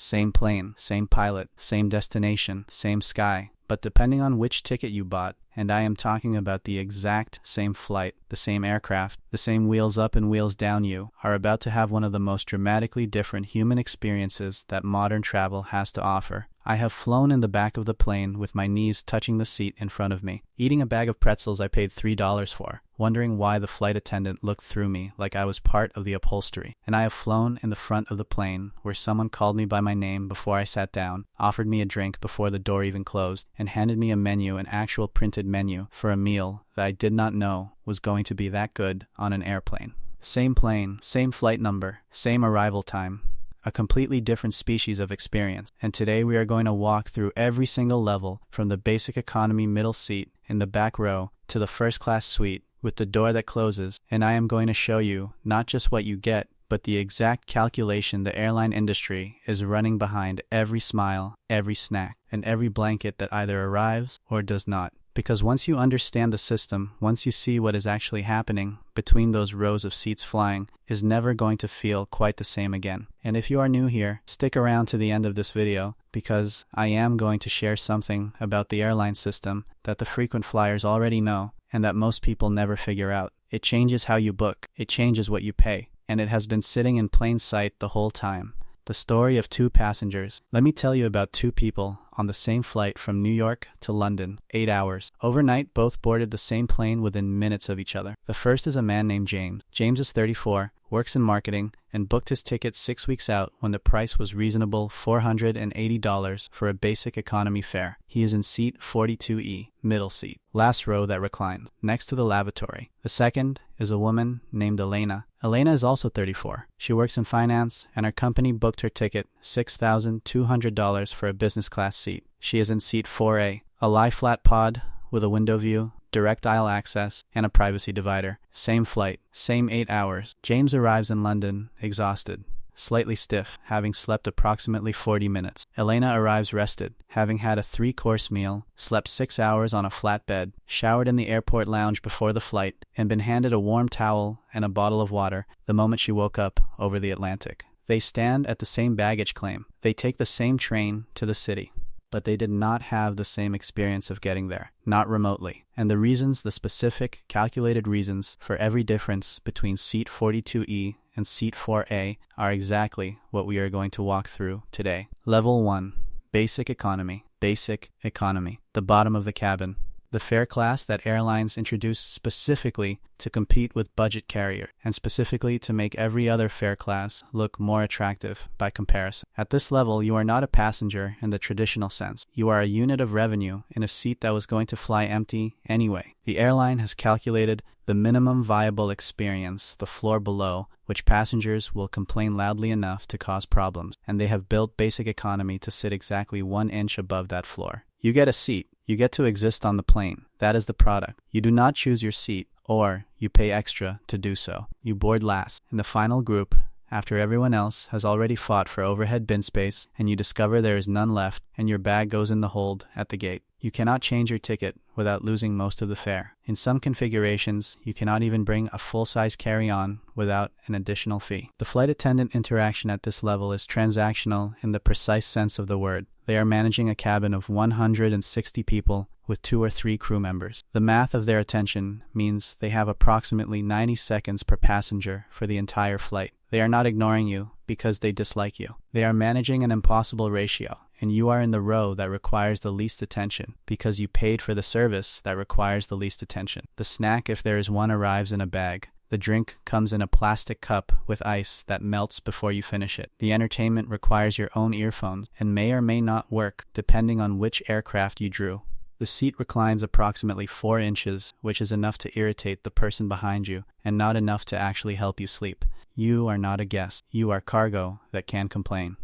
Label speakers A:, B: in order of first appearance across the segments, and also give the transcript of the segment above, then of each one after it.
A: same plane, same pilot, same destination, same sky. But depending on which ticket you bought, and I am talking about the exact same flight, the same aircraft, the same wheels up and wheels down, you are about to have one of the most dramatically different human experiences that modern travel has to offer. I have flown in the back of the plane with my knees touching the seat in front of me, eating a bag of pretzels I paid $3 for, wondering why the flight attendant looked through me like I was part of the upholstery. And I have flown in the front of the plane where someone called me by my name before I sat down, offered me a drink before the door even closed, and handed me a menu, an actual printed menu, for a meal that I did not know was going to be that good on an airplane. Same plane, same flight number, same arrival time. A completely different species of experience. And today we are going to walk through every single level, from the basic economy middle seat in the back row to the first class suite with the door that closes, and I am going to show you not just what you get, but the exact calculation the airline industry is running behind every smile, every snack, and every blanket that either arrives or does not. Because once you understand the system, once you see what is actually happening between those rows of seats, flying is never going to feel quite the same again. And if you are new here, stick around to the end of this video, because I am going to share something about the airline system that the frequent flyers already know and that most people never figure out. It changes how you book, it changes what you pay, and it has been sitting in plain sight the whole time. The story of two passengers. Let me tell you about two people on the same flight from New York to London, 8 hours. Overnight, both boarded the same plane within minutes of each other. The first is a man named James. James is 34, works in marketing, and booked his ticket 6 weeks out when the price was reasonable, $480 for a basic economy fare. He is in seat 42E, middle seat, last row that reclines, next to the lavatory. The second is a woman named Elena. Elena is also 34. She works in finance, and her company booked her ticket $6,200 for a business class seat. She is in seat 4A, a lie-flat pod with a window view, direct aisle access, and a privacy divider. Same flight, same 8 hours. James arrives in London, exhausted, slightly stiff, having slept approximately 40 minutes. Elena arrives rested, having had a 3-course meal, slept 6 hours on a flat bed, showered in the airport lounge before the flight, and been handed a warm towel and a bottle of water the moment she woke up over the Atlantic. They stand at the same baggage claim. They take the same train to the city. But they did not have the same experience of getting there, not remotely. And the reasons, the specific, calculated reasons for every difference between seat 42E and seat 4A are exactly what we are going to walk through today. Level 1. Basic economy. Basic economy. The bottom of the cabin. The fare class that airlines introduced specifically to compete with budget carrier, and specifically to make every other fare class look more attractive by comparison. At this level, you are not a passenger in the traditional sense. You are a unit of revenue in a seat that was going to fly empty anyway. The airline has calculated the minimum viable experience, the floor below, which passengers will complain loudly enough to cause problems, and they have built basic economy to sit exactly 1 inch above that floor. You get a seat. You get to exist on the plane. That is the product. You do not choose your seat, or you pay extra to do so. You board last, in the final group, after everyone else has already fought for overhead bin space, and you discover there is none left, and your bag goes in the hold at the gate. You cannot change your ticket without losing most of the fare. In some configurations, you cannot even bring a full-size carry-on without an additional fee. The flight attendant interaction at this level is transactional in the precise sense of the word. They are managing a cabin of 160 people with 2 or 3 crew members. The math of their attention means they have approximately 90 seconds per passenger for the entire flight. They are not ignoring you because they dislike you. They are managing an impossible ratio, and you are in the row that requires the least attention because you paid for the service that requires the least attention. The snack, if there is one, arrives in a bag. The drink comes in a plastic cup with ice that melts before you finish it. The entertainment requires your own earphones and may or may not work depending on which aircraft you drew. The seat reclines approximately 4 inches, which is enough to irritate the person behind you and not enough to actually help you sleep. You are not a guest. You are cargo that can complain.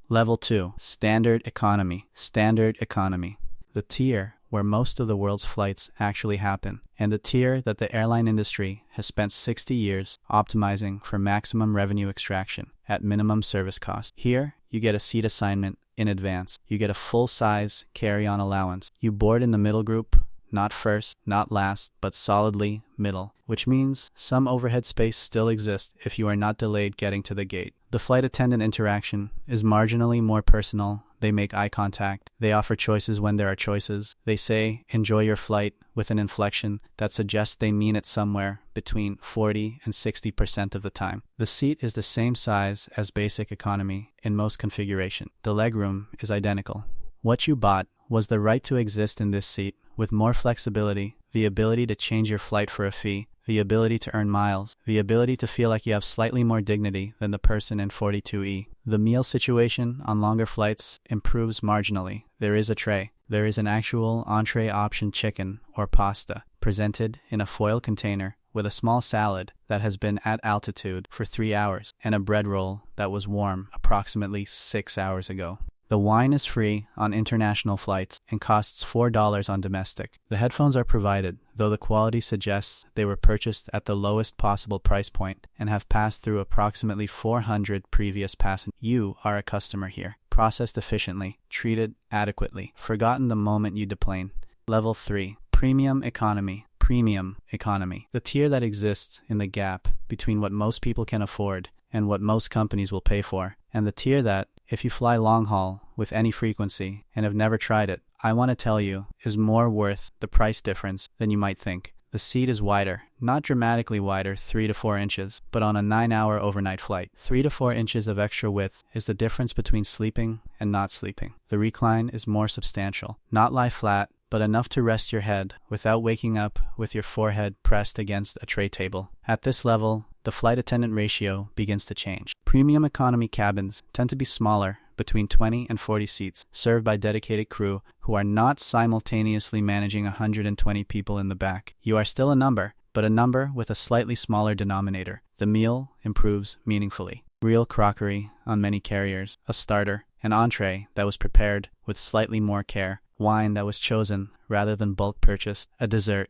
A: Level 2. Standard economy. Standard economy. The tier where most of the world's flights actually happen, and the tier that the airline industry has spent 60 years optimizing for maximum revenue extraction at minimum service cost. Here, you get a seat assignment in advance. You get a full-size carry-on allowance. You board in the middle group, not first, not last, but solidly middle, which means some overhead space still exists if you are not delayed getting to the gate. The flight attendant interaction is marginally more personal. They make eye contact. They offer choices when there are choices. They say, "Enjoy your flight," with an inflection that suggests they mean it somewhere between 40 and 60% of the time. The seat is the same size as basic economy in most configuration. The legroom is identical. What you bought was the right to exist in this seat, with more flexibility, the ability to change your flight for a fee, the ability to earn miles, the ability to feel like you have slightly more dignity than the person in 42E. The meal situation on longer flights improves marginally. There is a tray. There is an actual entree option, chicken or pasta, presented in a foil container with a small salad that has been at altitude for 3 hours and a bread roll that was warm approximately 6 hours ago. The wine is free on international flights and costs $4 on domestic. The headphones are provided, though the quality suggests they were purchased at the lowest possible price point and have passed through approximately 400 previous passengers. You are a customer here, processed efficiently, treated adequately, forgotten the moment you deplane. Level 3. Premium Economy. Premium Economy. The tier that exists in the gap between what most people can afford and what most companies will pay for, and the tier that, if you fly long haul with any frequency and have never tried it, I want to tell you, is more worth the price difference than you might think. The seat is wider, not dramatically wider, 3 to 4 inches, but on a 9-hour overnight flight. 3 to 4 inches of extra width is the difference between sleeping and not sleeping. The recline is more substantial, not lie flat, but enough to rest your head without waking up with your forehead pressed against a tray table. At this level, the flight attendant ratio begins to change. Premium economy cabins tend to be smaller, between 20 and 40 seats, served by dedicated crew who are not simultaneously managing 120 people in the back. You are still a number, but a number with a slightly smaller denominator. The meal improves meaningfully. Real crockery on many carriers, a starter, an entree that was prepared with slightly more care, wine that was chosen rather than bulk purchased, a dessert.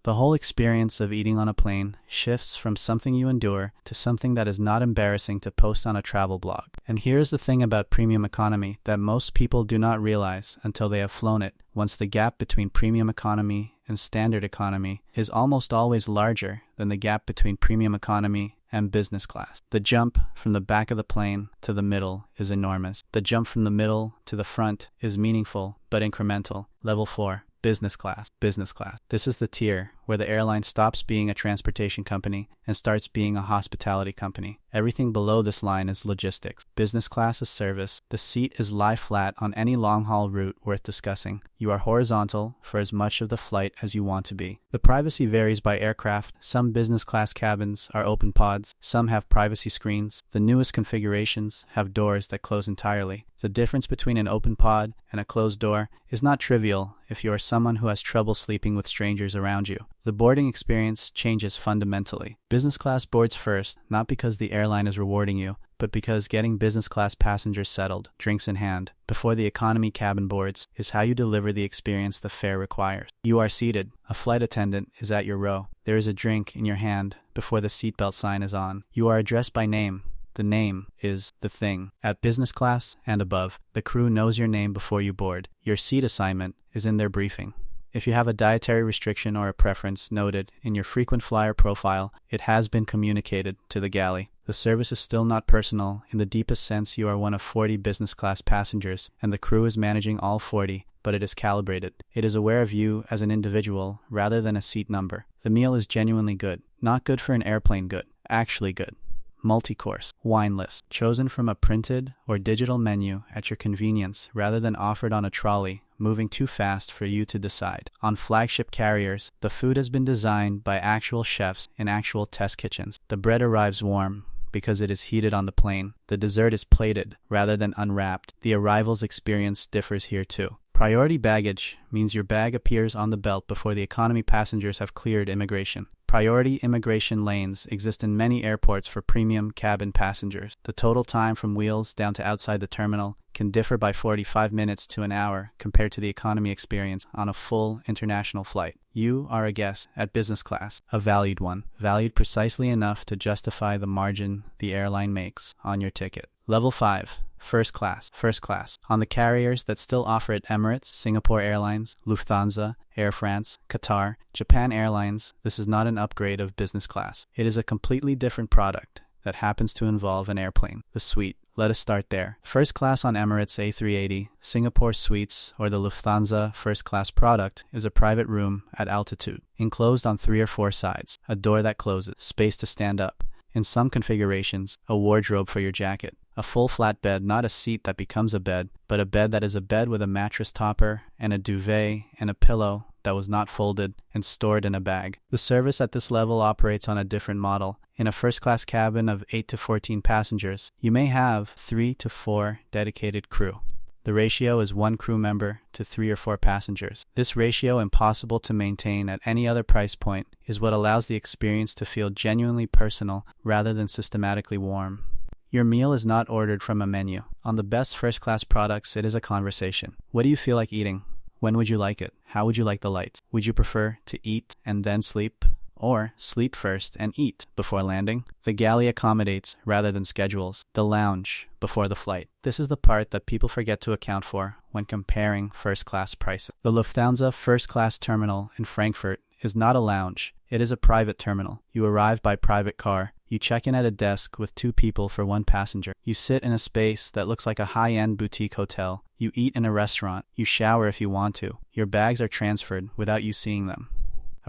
A: The whole experience of eating on a plane shifts from something you endure to something that is not embarrassing to post on a travel blog. And here's the thing about premium economy that most people do not realize until they have flown it. Once the gap between premium economy and standard economy is almost always larger than the gap between premium economy and business class. The jump from the back of the plane to the middle is enormous. The jump from the middle to the front is meaningful but incremental. Level 4. Business class. Business class. This is the tier where the airline stops being a transportation company and starts being a hospitality company. Everything below this line is logistics. Business class is service. The seat is lie flat on any long-haul route worth discussing. You are horizontal for as much of the flight as you want to be. The privacy varies by aircraft. Some business class cabins are open pods. Some have privacy screens. The newest configurations have doors that close entirely. The difference between an open pod and a closed door is not trivial if you are someone who has trouble sleeping with strangers around you. The boarding experience changes fundamentally. Business class boards first, not because the airline is rewarding you, but because getting business class passengers settled, drinks in hand, before the economy cabin boards is how you deliver the experience the fare requires. You are seated. A flight attendant is at your row. There is a drink in your hand before the seatbelt sign is on. You are addressed by name. The name is the thing. At business class and above, the crew knows your name before you board. Your seat assignment is in their briefing. If you have a dietary restriction or a preference noted in your frequent flyer profile, it has been communicated to the galley. The service is still not personal. In the deepest sense, you are one of 40 business class passengers, and the crew is managing all 40, but it is calibrated. It is aware of you as an individual rather than a seat number. The meal is genuinely good. Not good for an airplane good. Actually good. Multi-course. Wine list. Chosen from a printed or digital menu at your convenience rather than offered on a trolley, moving too fast for you to decide. On flagship carriers, the food has been designed by actual chefs in actual test kitchens. The bread arrives warm because it is heated on the plane. The dessert is plated rather than unwrapped. The arrival's experience differs here too. Priority baggage means your bag appears on the belt before the economy passengers have cleared immigration. Priority immigration lanes exist in many airports for premium cabin passengers. The total time from wheels down to outside the terminal can differ by 45 minutes to an hour compared to the economy experience on a full international flight. You are a guest at business class, a valued one, valued precisely enough to justify the margin the airline makes on your ticket. Level 5. First class. First class. On the carriers that still offer it: Emirates, Singapore Airlines, Lufthansa, Air France, Qatar, Japan Airlines, this is not an upgrade of business class. It is a completely different product that happens to involve an airplane. The suite. Let us start there. First class on Emirates A380, Singapore Suites, or the Lufthansa first class product is a private room at altitude, enclosed on 3 or 4 sides, a door that closes, space to stand up. In some configurations, a wardrobe for your jacket, a full flat bed, not a seat that becomes a bed, but a bed that is a bed with a mattress topper and a duvet and a pillow that was not folded and stored in a bag. The service at this level operates on a different model. In a first-class cabin of 8 to 14 passengers, you may have 3 to 4 dedicated crew. The ratio is 1 crew member to 3 or 4 passengers. This ratio, impossible to maintain at any other price point, is what allows the experience to feel genuinely personal rather than systematically warm. Your meal is not ordered from a menu. On the best first-class products, it is a conversation. What do you feel like eating? When would you like it? How would you like the lights? Would you prefer to eat and then sleep? Or sleep first and eat before landing? The galley accommodates rather than schedules. The lounge before the flight. This is the part that people forget to account for when comparing first-class prices. The Lufthansa first-class terminal in Frankfurt is not a lounge. It is a private terminal. You arrive by private car. You check in at a desk with 2 people for 1 passenger. You sit in a space that looks like a high-end boutique hotel. You eat in a restaurant. You shower if you want to. Your bags are transferred without you seeing them.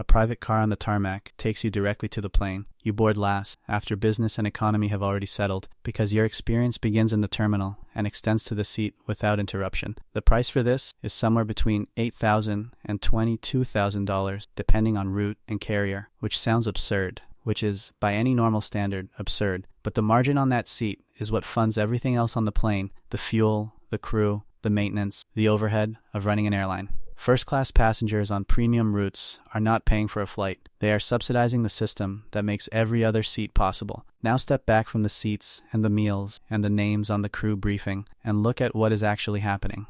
A: A private car on the tarmac takes you directly to the plane. You board last, after business and economy have already settled, because your experience begins in the terminal and extends to the seat without interruption. The price for this is somewhere between $8,000 and $22,000, depending on route and carrier, which sounds absurd, which is, by any normal standard, absurd. But the margin on that seat is what funds everything else on the plane: the fuel, the crew, the maintenance, the overhead of running an airline. First-class passengers on premium routes are not paying for a flight. They are subsidizing the system that makes every other seat possible. Now step back from the seats and the meals and the names on the crew briefing and look at what is actually happening.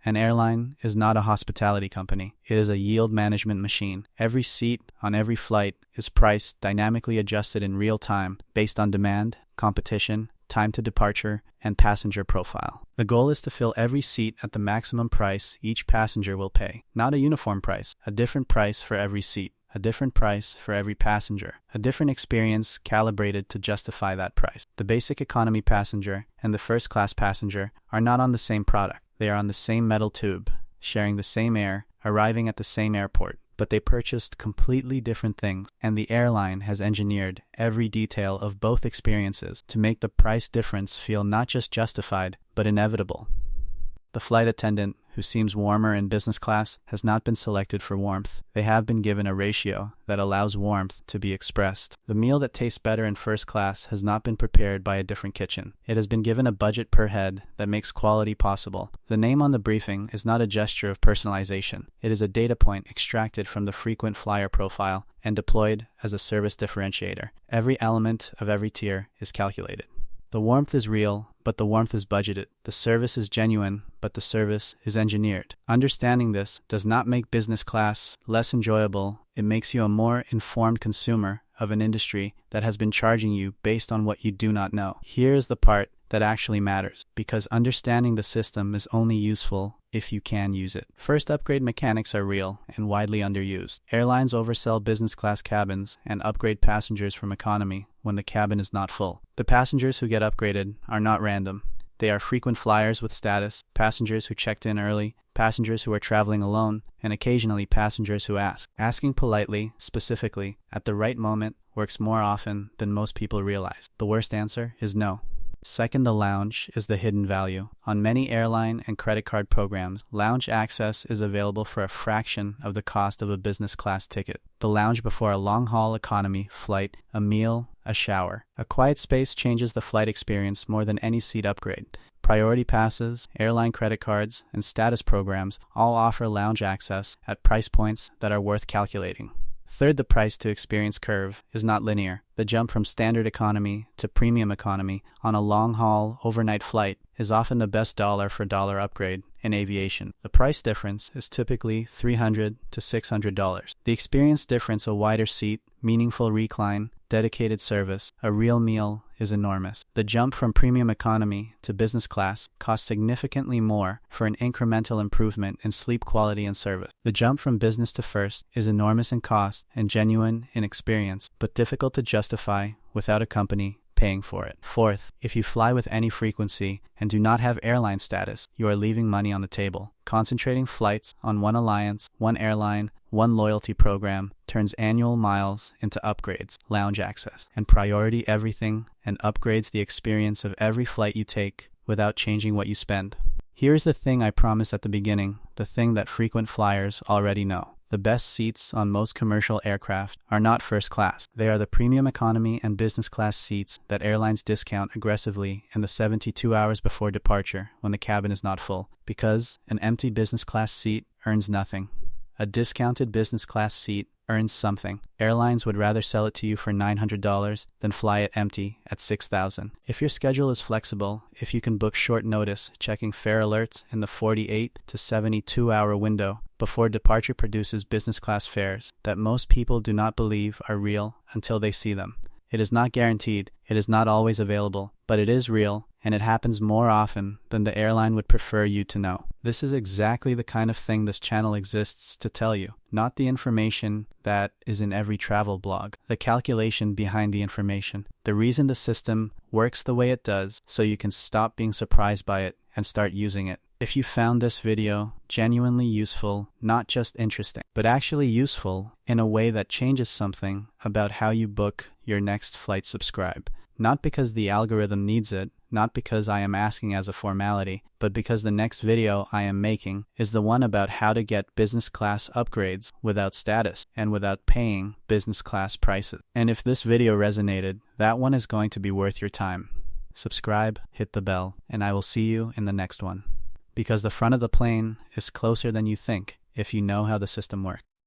A: An airline is not a hospitality company. It is a yield management machine. Every seat on every flight is priced dynamically adjusted in real time based on demand, competition, time to departure, and passenger profile. The goal is to fill every seat at the maximum price each passenger will pay. Not a uniform price, a different price for every seat, a different price for every passenger, a different experience calibrated to justify that price. The basic economy passenger and the first-class passenger are not on the same product. They are on the same metal tube, sharing the same air, arriving at the same airport. But they purchased completely different things, and the airline has engineered every detail of both experiences to make the price difference feel not just justified, but inevitable. The flight attendant, who seems warmer in business class, has not been selected for warmth. They have been given a ratio that allows warmth to be expressed. The meal that tastes better in first class has not been prepared by a different kitchen. It has been given a budget per head that makes quality possible. The name on the briefing is not a gesture of personalization. It is a data point extracted from the frequent flyer profile and deployed as a service differentiator. Every element of every tier is calculated. The warmth is real, but the warmth is budgeted. The service is genuine, but the service is engineered. Understanding this does not make business class less enjoyable. It makes you a more informed consumer of an industry that has been charging you based on what you do not know. Here is the part that actually matters, because understanding the system is only useful if you can use it. First upgrade mechanics are real and widely underused. Airlines oversell business class cabins and upgrade passengers from economy when the cabin is not full. The passengers who get upgraded are not random. They are frequent flyers with status, passengers who checked in early, passengers who are traveling alone, and occasionally passengers who ask. Asking politely, specifically, at the right moment works more often than most people realize. The worst answer is no. Second, the lounge is the hidden value. On many airline and credit card programs, lounge access is available for a fraction of the cost of a business class ticket. The lounge before a long-haul economy flight, a meal, a shower. A quiet space changes the flight experience more than any seat upgrade. Priority passes, airline credit cards, and status programs all offer lounge access at price points that are worth calculating. Third, the price to experience curve is not linear. The jump from standard economy to premium economy on a long-haul overnight flight is often the best dollar for dollar upgrade in aviation. The price difference is typically $300 to $600. The experience difference, a wider seat, meaningful recline, dedicated service, a real meal, is enormous. The jump from premium economy to business class costs significantly more for an incremental improvement in sleep quality and service. The jump from business to first is enormous in cost and genuine in experience, but difficult to justify without a company paying for it. Fourth, if you fly with any frequency and do not have airline status, you are leaving money on the table. Concentrating flights on one alliance, one airline, one loyalty program turns annual miles into upgrades, lounge access, and priority everything, and upgrades the experience of every flight you take without changing what you spend. Here's the thing I promised at the beginning, the thing that frequent flyers already know. The best seats on most commercial aircraft are not first class. They are the premium economy and business class seats that airlines discount aggressively in the 72 hours before departure when the cabin is not full, because an empty business class seat earns nothing. A discounted business class seat earns something. Airlines would rather sell it to you for $900 than fly it empty at $6,000. If your schedule is flexible, if you can book short notice, checking fare alerts in the 48 to 72 hour window before departure produces business class fares that most people do not believe are real until they see them. It is not guaranteed, it is not always available, but it is real, and it happens more often than the airline would prefer you to know. This is exactly the kind of thing this channel exists to tell you, not the information that is in every travel blog. The calculation behind the information. The reason the system works the way it does, so you can stop being surprised by it and start using it. If you found this video genuinely useful, not just interesting, but actually useful in a way that changes something about how you book your next flight, subscribe. Not because the algorithm needs it, not because I am asking as a formality, but because the next video I am making is the one about how to get business class upgrades without status and without paying business class prices. And if this video resonated, that one is going to be worth your time. Subscribe, hit the bell, and I will see you in the next one. Because the front of the plane is closer than you think if you know how the system works.